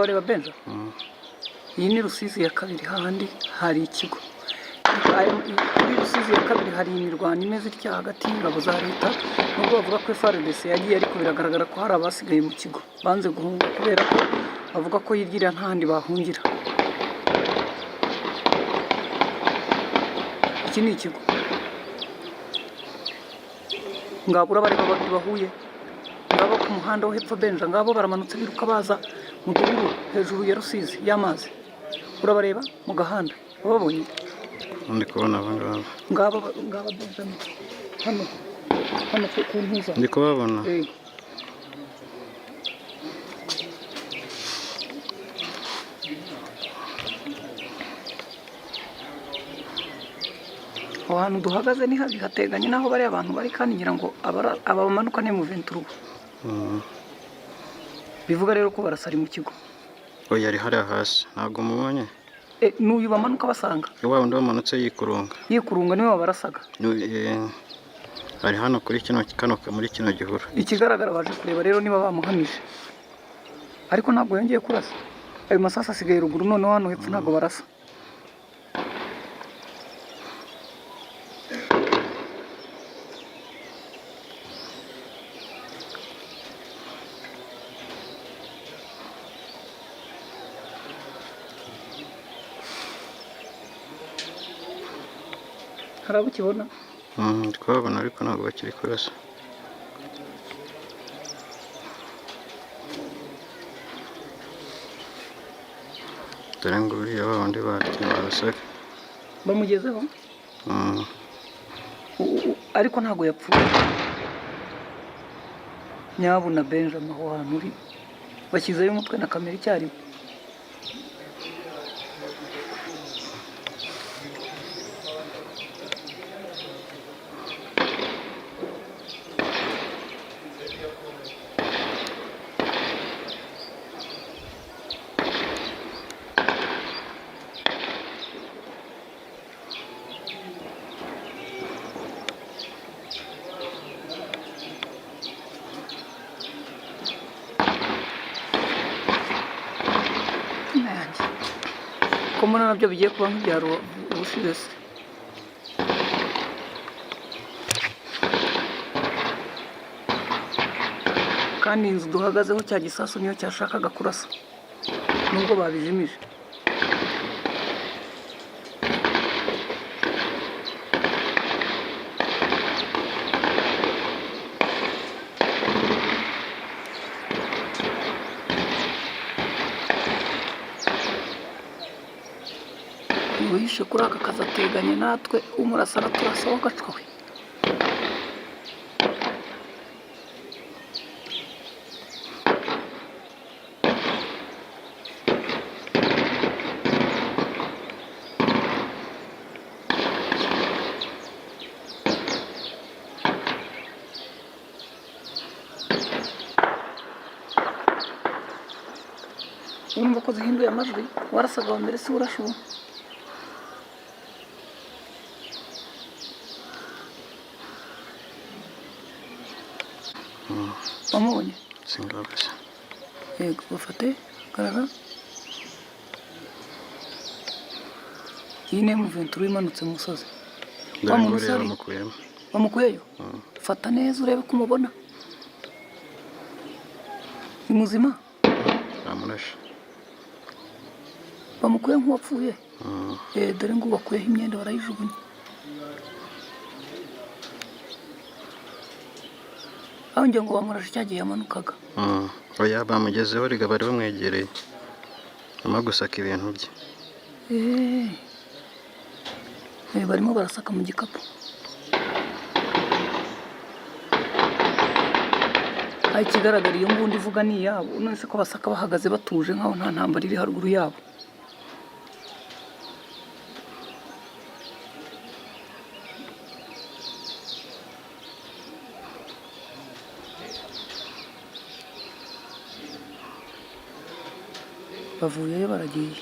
urabareba Benja iyi ni Rusizi ya kabiri handi hari ikigo kuri Rusizi ya kabiri hari imirwano imeze itya hagati y'ingabo za leta nubwo bavuga ko FARDC yagiye ariko biragaragara ko hari abasigaye mu kigo banze guhunga kubera ko bavuga ko hirya ntahandi bahungira. Iki ni ikigo ngabo urabareba babiri bahuye ngabo ku muhanda wo hepfo Benja ngabo baramanutse biruka baza mu duhuru hejuru ya Rusizi y'amazi urabareba mu gahanda babonye ndi kubona ngabo Benja hano ku ntuza ndi kubabona ahantu duhagaze ni habi hateganye naho bari abantu bari kandi ngira ngo abamanuka ne mu venture bivuga rero ko barasari mu kigo oya ari hari hasi ntago mubonye n'uyu bamanuka basanga wa wundi wamanutse yikurunga niwe barasaga ari hano kuri kano muri kino gihuru ikigaragara baje kureba rero niba bamuhamije ariko ntabwo yongeye kurasa ayo masasa asigaye ruguru none hano hepfo ntabwo barasa harabo kibona twabona ariko ntabwo bakiri kurasa dore ngo uriya babandi barasaga bamugezeho ariko ntabwo yapfuye nyabuna Benjamin aho hantu uri bashyizeyo umutwe na kamera icyarimwe komona nabyo bigiye kuba nk'ibyaro ubushize kandi inzu duhagazeho cya gisasu niyo cyashakaga kurasa nubwo babijimije uhishe kuri aka kazi ateganye natwe umurasara turasaho gacwawe urumva ko zihinduye amajwi warasaga wa mbere si urashuba wamubonye singabase yego bafate garara iyi ni M23 imanutse mu musozi bamukuyeyo fata neza urebe ko umubona ni muzima bamurashe bamukuye nk'uwapfuye dore ngo bakuyeho imyenda barayijugunya aho ngira ngo bamurashe cyagiye yamanukaga oya bamugezeho riga bari bamwegereye nyuma gusaka ibintu bye barimo barasaka mu gikapu ikigaragara iyo ngundi ivuga ni iyabo none se ko basaka bahagaze batuje nkaho nta ntambara iri haruguru yabo bavuyeyo baragiye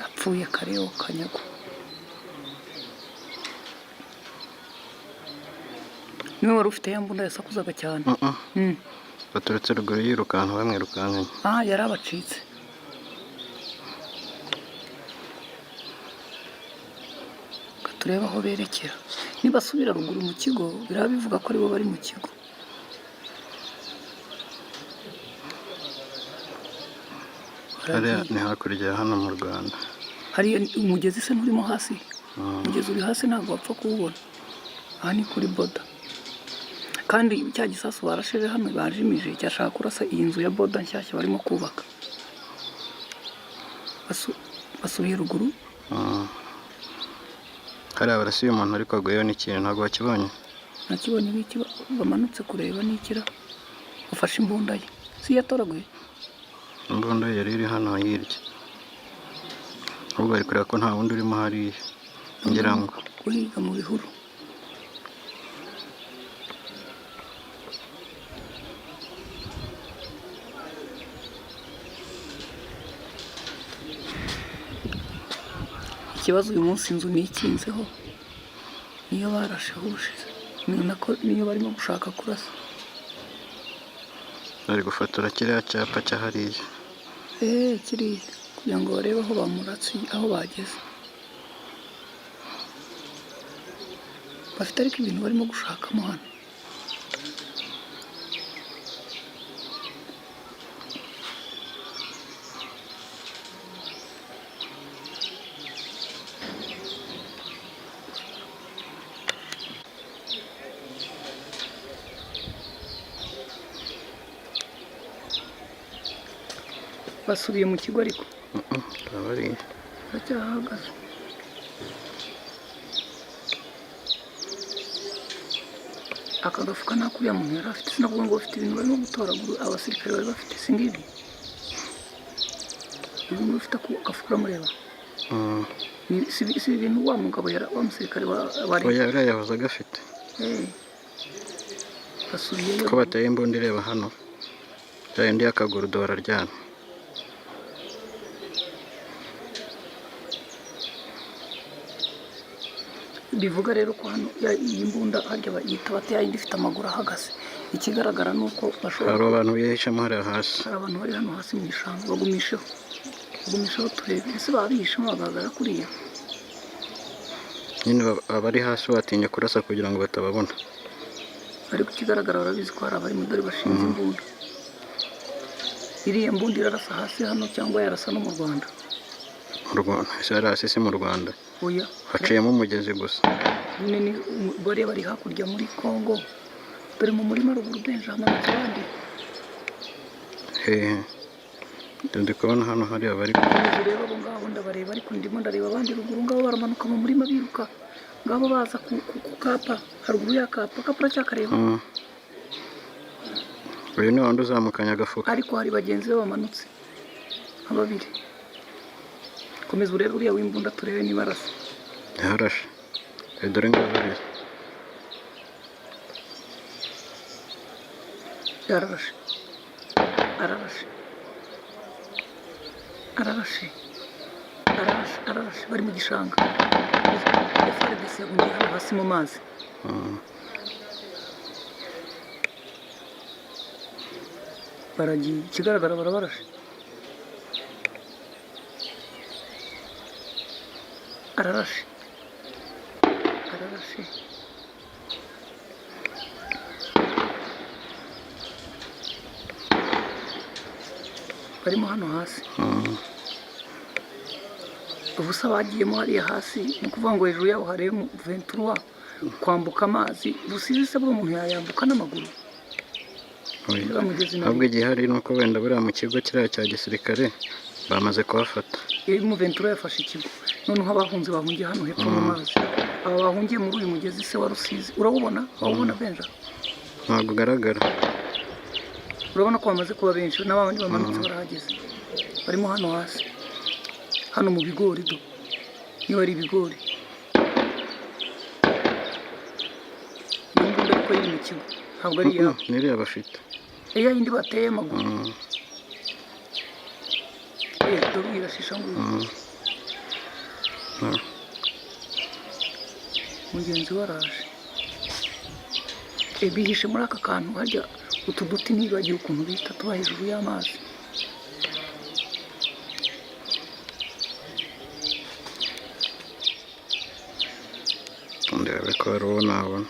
apfuye kareo kanyago niwe wari ufite ya mbunda yasakuzaga cyane. baturutse ruguru yirukanka bamwirukankanye. Yari abacitse. Tureba aho berekera, nibasubira ruguru mu kigo biraba bivuga ko aribo bari mu kigo. hariya ni hakurya hano mu Rwanda. Hariya umugezi se nturimo hasi? Umugezi uri hasi ntabwo wapfa kuwubona. Aha ni kuri boda, kandi cya gisasu barasheje hano bajimije cyashaka kurasa iyi nzu ya boda nshyashya barimo kubaka. Basubiye ruguru. hariya barasiye umuntu ariko aguyeho n'ikintu ntabwo wakibonye? Nakibonye biki bamanutse kureba n'ikira ufashe imbunda ye si yatoraguye? Imbunda yari iri hano hirya, ahubwo ari kureba ko nta wundi urimo hariya ngira ngo guhiga mu bihuru. Ikibazo uyu munsi inzu nikinzeho niyo barasheho ubushize, niyo barimo gushaka kurasa. bari gufotora kiriya cyapa cyahariye kiriya kugira ngo barebe aho bamuratse aho bageze. Bafite ariko ibintu barimo gushakamo hano. Basubiye mu kigo ariko baracyahagaze. Aka gafuka nta kuriya muntu yari afite, sinavuga ngo bafite ibintu barimo gutoragura. Abasirikare bari bafite singibi ibintu bafite agafuka uramureba. si ibintu wa mugabo wa musirikare yari yahoze agafite. basubiyeyo ko bateye imbunda ireba hano yindi y'akaguru bararyana. bivuga rero ko hano iyi mbunda harya bayita bateye indi ifite amaguru ahagaze. Ikigaragara ni uko bashobora hari abantu bihishamo hariya hasi. Hari abantu bari hano hasi mu gishanga bagumisheho turebe. Ese babihishemo bagaragara kuriya nyine abari hasi batinya kurasa kugira ngo batababona, ariko ikigaragara barabizi ko hari abari mu dore bashinze imbunda. Iriya mbunda irarasa hasi hano cyangwa yarasa no mu Rwanda? Mu Rwanda yari hasi, si mu Rwanda. Oya, haciyemo umugezi gusa. Nyine bari hakurya muri Congo, dore mu murima ruguru Benjamin mu kibandi. Ndi kubona hano hari abari kureba abo ngabo ndabareba, ariko ndimo ndareba abandi ruguru ngabo baramanuka mu murima biruka ngabo baza ku kapa haruguru ya kapa uracyakareba. uyu ni wandi uzamukanya agafuka, ariko hari bagenzi be bamanutse nka babiri. Komeza urebe uriya w'imbunda turebe niba arasa. yarashe dore ngabo barize. yararashe bari mu gishanga. FARDC yaguye hano hasi mu mazi. Baragiye, ikigaragara barabarashe. ararashe barimo hano hasi. ubusa bagiyemo hariya hasi ni ukuvuga ngo hejuru yabo hareba 23 kwambuka amazi. Rusizi se buri umuntu yayambuka n'amaguru? ahubwo igihe hari nuko wenda buriya mu kigo kiriya cya gisirikare bamaze kuhafata. Mu 23 yafashe ikigo, noneho abahunze bahungiye hano hepfo mu mazi. Aba bahungiye muri uyu mugezi se wa Rusizi urabona Benja? Ntabwo ugaragara. Urabona ko bamaze kuba benshi n'abandi bamanutse barahageze, barimo hano hasi hano mu bigori niba ari ibigori. Iyo mbunda ariko iri mu kigo ntabwo ari iyabo. Niriya bafite yindi bateye amaguru. dore irashisha nguyu mugenzi waraje. bihishe muri aka kantu harya utu duti nibagiwe ukuntu bita tuba hejuru y'amazi. ndebe ko hari uwo nabona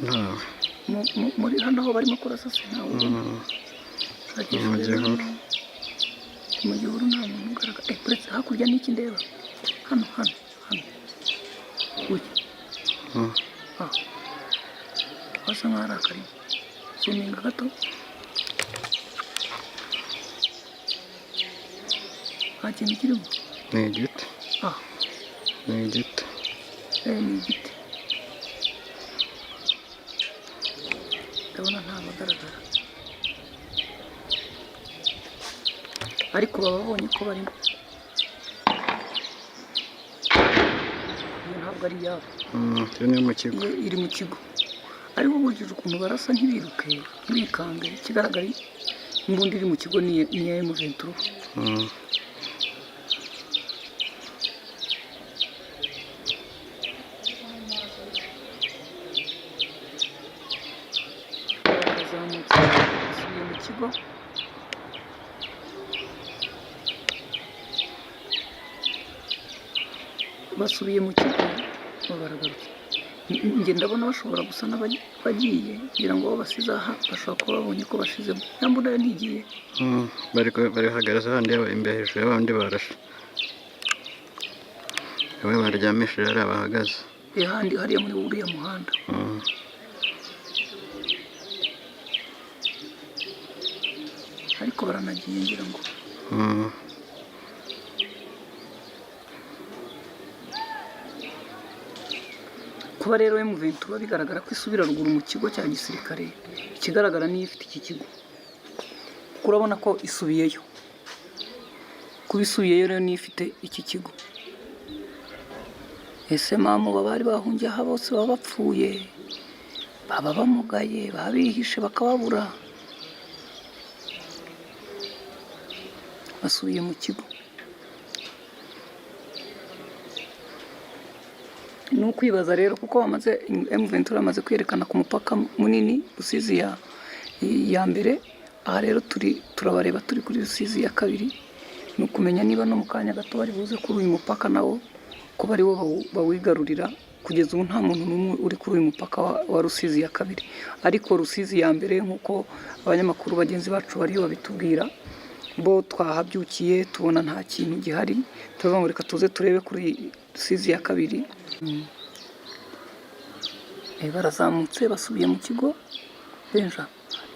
ntawe muri hano aho barimo kurasa se ntawe mu gihuru nta muntu ugaragara. Uretse hakurya n'iki ndeba hano hasa nk'aho ari akarima. Zuminga gato. Nta kintu kirimo. ni igiti. ni igiti. ni igiti. ndabona nta bagaragara ariko baba babonye ko barimo. Iyo ntabwo ari iyabo. iyo ni mu kigo. iri mu kigo ariko uburyo ukuntu barasa ntibiruke ntibikange. Ikigaragara imbunda iri mu kigo ni iya M23. Basubiye mu kigo. Basubiye mu kigo baragarutse. Njye ndabona bashobora gusa n'abagiye kugira ngo basize aha bashobora kuba babonye ko bashizemo. Nyambura ntigiye. bari hagaraza handi imbere hejuru y'abandi barashe. bamwe baryamishije ari abahagaze. Handi hariya muri uriya muhanda. ariko baranagiye ngira ngo. kuba rero M23 bigaragara ko isubira ruguru mu kigo cya gisirikare. Ikigaragara niyo ifite iki kigo kuko urabona ko isubiyeyo. Kuba isubiyeyo rero niyo ifite iki kigo. Ese mamu bari bahungiye aha bose baba bapfuye, baba bamugaye, baba bihishe bakababura. Basubiye mu kigo. Ni ukwibaza rero kuko M23 bamaze kwerekana ku mupaka munini Rusizi ya mbere. Aha rero turabareba turi kuri Rusizi ya kabiri. Ni ukumenya niba no mu kanya gato bari buze kuri uyu mupaka nawo ko bari wo bawigarurira. Kugeza ubu nta muntu n'umwe uri kuri uyu mupaka wa Rusizi ya kabiri. Ariko Rusizi ya mbere nk'uko abanyamakuru bagenzi bacu bariyo babitubwira, bo twahabyukiye tubona nta kintu gihari. Tuvuga ngo reka tuze turebe kuri Rusizi ya kabiri. Barazamutse basubiye mu kigo. Benja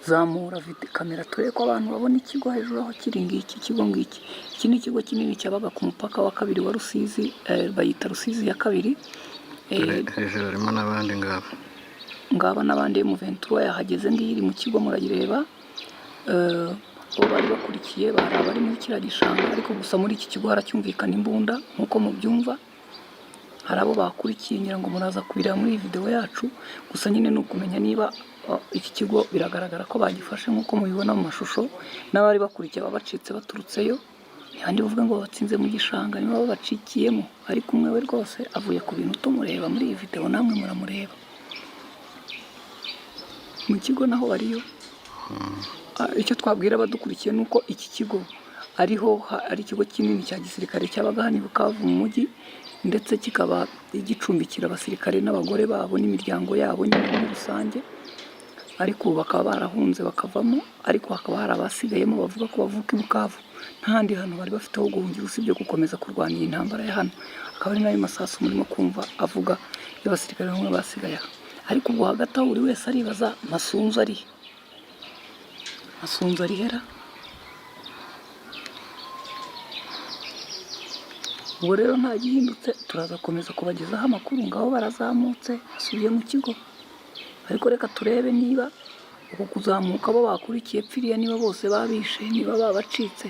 zamura kamera turebe ko abantu babona ikigo hejuru aho kiri ngiki kigo ngiki. Iki ni ikigo kinini cyabaga ku mupaka wa kabiri wa Rusizi, bayita Rusizi ya kabiri. hejuru harimo n'abandi ngaba n'abandi M23 yahageze ngiri mu kigo muragireba. bo bari bakurikiye bari abari muri kiriya gishanga, ariko gusa muri iki kigo haracyumvikana imbunda nk'uko mubyumva. Hari abo bakurikiye ngira ngo muraza kubireba muri iyi video yacu. Gusa nyine ni ukumenya niba iki kigo biragaragara ko bagifashe nk'uko mubibona mu mashusho. N'abari bakurikiye babacitse baturutseyo, ntihandi buvuga ngo batsinze mu gishanga niba babacikiyemo. Ariko umwe we rwose avuye ku bintu tumureba muri iyi video, namwe muramureba. Mu kigo naho bariyo. Icyo twabwira abadukurikiye nuko iki kigo ari ikigo kinini cya gisirikare cyabaga hano i Bukavu mu mujyi, ndetse kikaba gicumbikira abasirikare n'abagore babo n'imiryango yabo nyine muri rusange. Ariko bakaba barahunze bakavamo, ariko hakaba hari abasigayemo bavuga ko bavuka i Bukavu. Ntahandi hantu bari bafite aho guhungira usibye gukomeza kurwanya iyi ntambara ya hano. Akaba ari nayo masasu murimo kumva avuga y'abasirikare bamwe basigaye aha. Ariko ubwo hagati aho buri wese aribaza Masunzu ari hera. Ubwo rero nta gihindutse, turaza komeza kubagezaho amakuru. Ngaho barazamutse basubiye mu kigo. Ariko reka turebe niba uko kuzamuka bo bakurikiye pfiriya niba bose babishe, niba babacitse.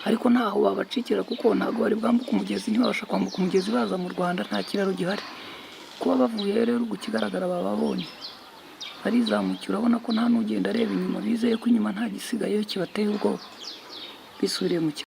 Ariko ntaho babacikira kuko ntago bari bwambuka umugezi, ntibabasha kwambuka umugezi baza mu Rwanda, nta kiraro gihari. Kuba bavuye rero gukigaragara bababonye barizamukira, urabona ko nta n'ugenda areba inyuma, bizeye ko inyuma nta gisigayeyo kibateye ubwoba. Bisubiriye mu